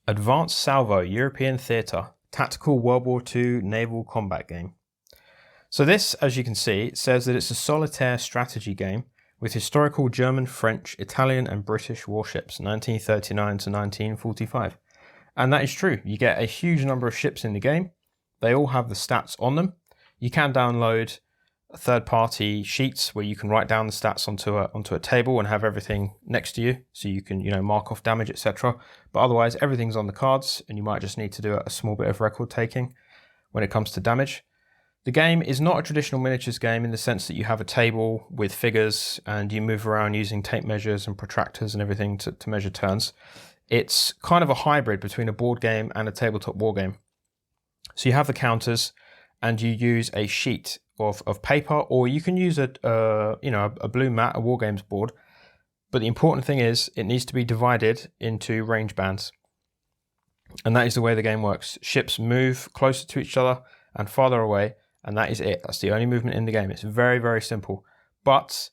Advanced Salvo European Theatre, tactical World War II naval combat game. So this, as you can see, says that it's a solitaire strategy game with historical German, French, Italian and British warships, 1939 to 1945. And that is true. You get a huge number of ships in the game. They all have the stats on them. You can download third-party sheets where you can write down the stats onto a table and have everything next to you, so you can mark off damage, etc. But otherwise, everything's on the cards, and you might just need to do a small bit of record taking when it comes to damage. The game is not a traditional miniatures game in the sense that you have a table with figures and you move around using tape measures and protractors and everything to measure turns. It's kind of a hybrid between a board game and a tabletop war game. So you have the counters and you use a sheet of paper, or you can use a blue mat, a war games board. But the important thing is it needs to be divided into range bands. And that is the way the game works. Ships move closer to each other and farther away, and that is it. That's the only movement in the game. It's very, very simple. But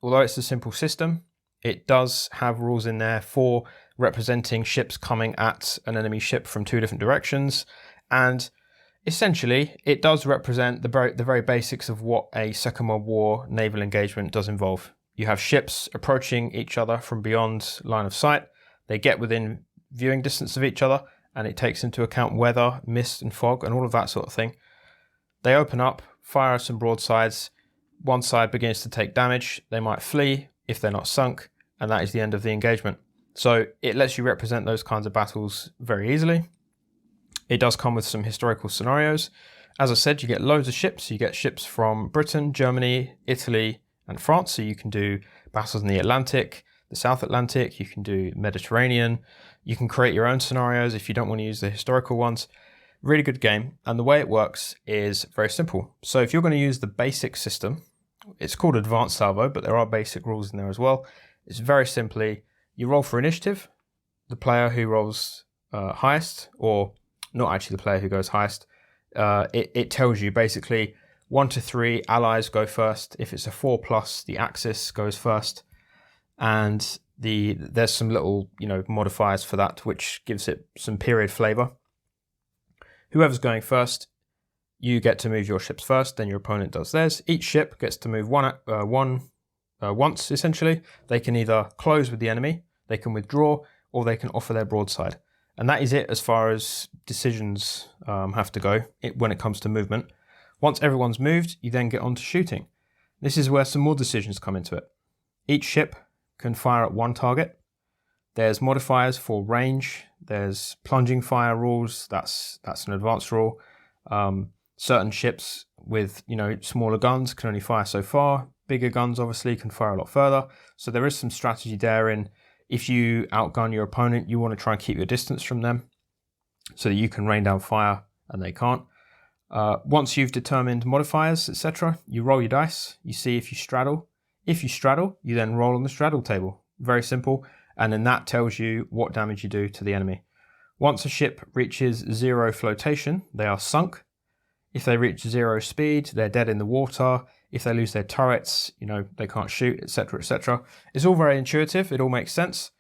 although it's a simple system, it does have rules in there for representing ships coming at an enemy ship from two different directions. And essentially, it does represent the very basics of what a Second World War naval engagement does involve. You have ships approaching each other from beyond line of sight. They get within viewing distance of each other, and it takes into account weather, mist and fog and all of that sort of thing. They open up, fire some broadsides. One side begins to take damage. They might flee if they're not sunk, and that is the end of the engagement. So it lets you represent those kinds of battles very easily. It does come with some historical scenarios. As I said, you get loads of ships. You get ships from Britain, Germany, Italy, and France. So you can do battles in the Atlantic, the South Atlantic. You can do Mediterranean. You can create your own scenarios if you don't want to use the historical ones. Really good game. And the way it works is very simple. So if you're going to use the basic system, it's called Advanced Salvo, but there are basic rules in there as well. It's very simply, you roll for initiative. The player who rolls highest, or not actually the player who goes highest, it tells you basically 1 to 3 allies go first. If it's a 4+, the Axis goes first, and there's some little modifiers for that, which gives it some period flavor. Whoever's going first, you get to move your ships first, then your opponent does theirs. Each ship gets to move once essentially. They can either close with the enemy, they can withdraw, or they can offer their broadside. And that is it as far as decisions have to go when it comes to movement. Once everyone's moved, you then get on to shooting. This is where some more decisions come into it. Each ship can fire at one target. There's modifiers for range. There's plunging fire rules. That's an advanced rule. Certain ships with smaller guns can only fire so far. Bigger guns obviously can fire a lot further. So there is some strategy there in, if you outgun your opponent, you want to try and keep your distance from them so that you can rain down fire and they can't. Once you've determined modifiers, etc., you roll your dice, you see if you straddle. If you straddle, you then roll on the straddle table. Very simple. And then that tells you what damage you do to the enemy. Once a ship reaches 0 flotation, they are sunk. If they reach 0 speed, they're dead in the water. If they lose their turrets, they can't shoot, etc., etc. It's all very intuitive. It all makes sense.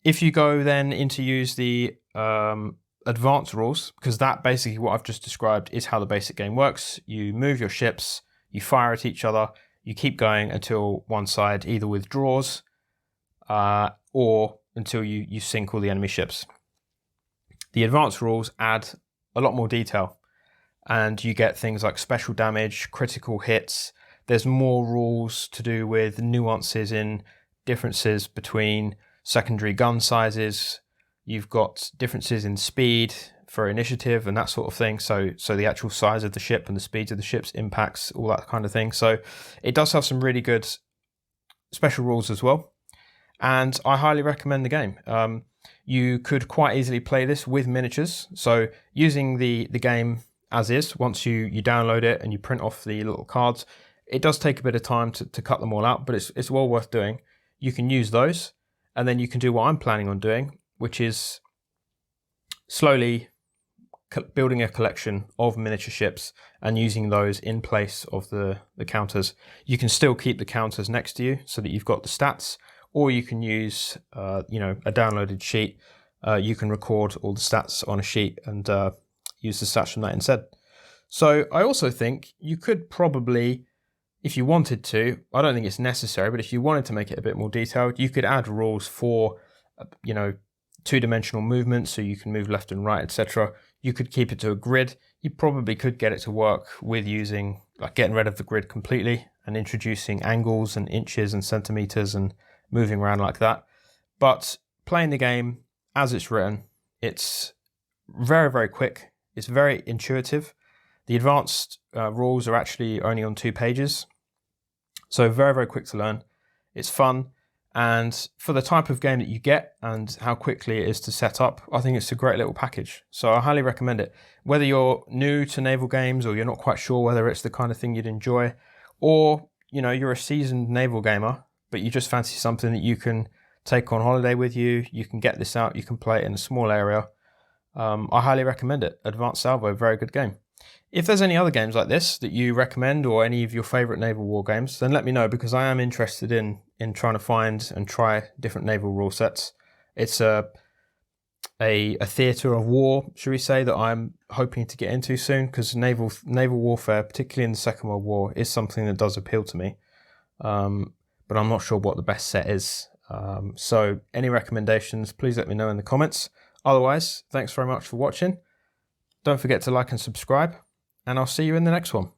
If you go then into use the advanced rules, because that basically what I've just described is how the basic game works. You move your ships, you fire at each other, you keep going until one side either withdraws or until you sink all the enemy ships. The advanced rules add a lot more detail, and you get things like special damage, critical hits. There's more rules to do with nuances in differences between secondary gun sizes. You've got differences in speed for initiative and that sort of thing. So the actual size of the ship and the speeds of the ships impacts all that kind of thing. So it does have some really good special rules as well. And I highly recommend the game. You could quite easily play this with miniatures. So using the game as is, once you download it and you print off the little cards, it does take a bit of time to cut them all out, but it's well worth doing. You can use those, and then you can do what I'm planning on doing, which is slowly building a collection of miniature ships and using those in place of the counters. You can still keep the counters next to you so that you've got the stats, or you can use a downloaded sheet you can record all the stats on a sheet and use the stats from that instead. So I also think you could probably, if you wanted to, I don't think it's necessary, but if you wanted to make it a bit more detailed, you could add rules for, two-dimensional movement, so you can move left and right, etc. You could keep it to a grid. You probably could get it to work with using, like, getting rid of the grid completely and introducing angles and inches and centimeters and moving around like that. But playing the game as it's written, it's very, very quick. It's very intuitive. The advanced rules are actually only on 2 pages. So very, very quick to learn. It's fun. And for the type of game that you get and how quickly it is to set up, I think it's a great little package. So I highly recommend it. Whether you're new to naval games or you're not quite sure whether it's the kind of thing you'd enjoy, or you're a seasoned naval gamer, but you just fancy something that you can take on holiday with you, you can get this out, you can play it in a small area. I highly recommend it. Advanced Salvo, very good game. If there's any other games like this that you recommend, or any of your favourite naval war games, then let me know, because I am interested in trying to find and try different naval rule sets. It's a theatre of war, should we say, that I'm hoping to get into soon, because naval warfare, particularly in the Second World War, is something that does appeal to me. But I'm not sure what the best set is. So any recommendations, please let me know in the comments. Otherwise, thanks very much for watching. Don't forget to like and subscribe, and I'll see you in the next one.